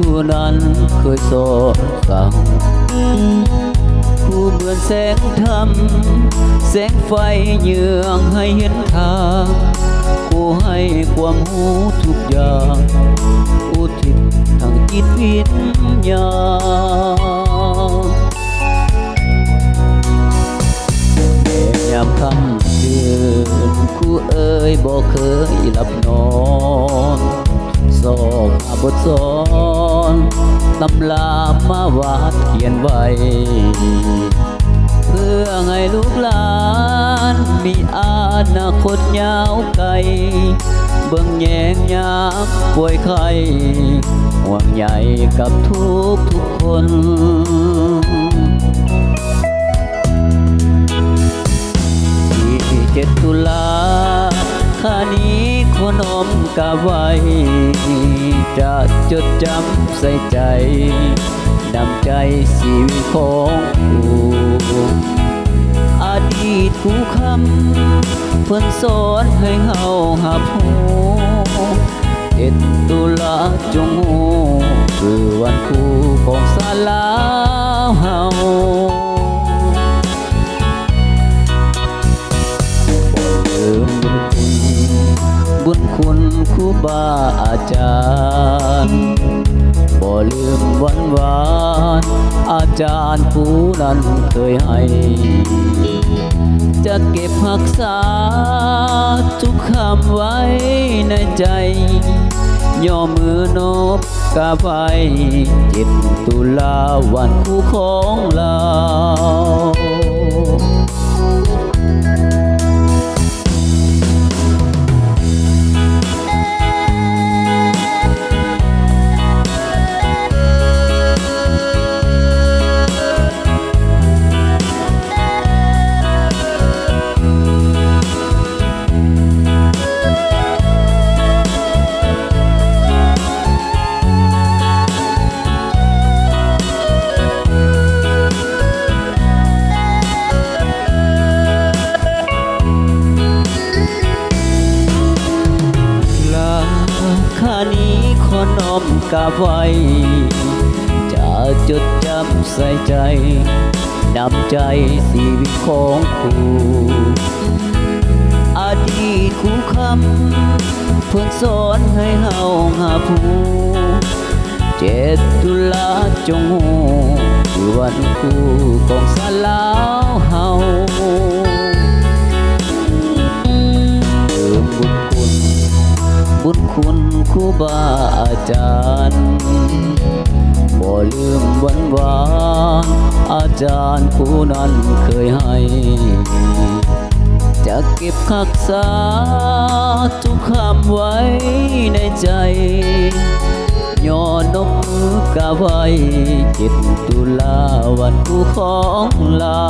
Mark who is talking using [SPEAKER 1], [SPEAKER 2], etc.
[SPEAKER 1] ผู้นั้นเคยสอนสั่งผู้เหมือนแสงธรรมแสงไฟเยืองให้เห็นทางผู้ให้ความรู้ทุกอย่างอุทิศทางจิตวิญญาณยามค่ำคืนคู่เอ๋ยบ่เคยหลับนอนสอบบทสอนตำลามาวาดเขียนไว้เพื่อให้ลูกหลานมีอนาคตยาวไกลเบิ่งแยงยามป่วยไข้ห่วงใยกับทุกคน7 ตุลาข้านี้ขอน้อมกาไว้จะจดจำใส่ใจนำใจชีวิตของผู้อดีตคู่คำเพิ่นสอนให้เฮาหับหู7 ตุลาจงหูคือวันคู่ของสาลาเฮาบุญคุณครูบาอาจารย์บ่ลืมวันวานอาจารย์ผู้นั้นเคยให้จะเก็บรักษาทุกคำไว้ในใจย่อมือนบกาไฟ7 ตุลาวันคู่ของเราข้านี้ขอน้อมกาไว้จะจดจำใส่ใจนำใจชีวิตของผู้อดีตคู่คำเพิ่นสอนให้เฮาหาผู้7 ตุลาจงหูคือวันคู่ของสาลาเฮาบุญคุณครูบาอาจารย์บ่ลืมวันวานอาจารย์ผู้นั้นเคยให้จะเก็บรักษาทุกคำไว้ในใจย่อนบมือกาไว้7 ตุลาวันคู่ของเรา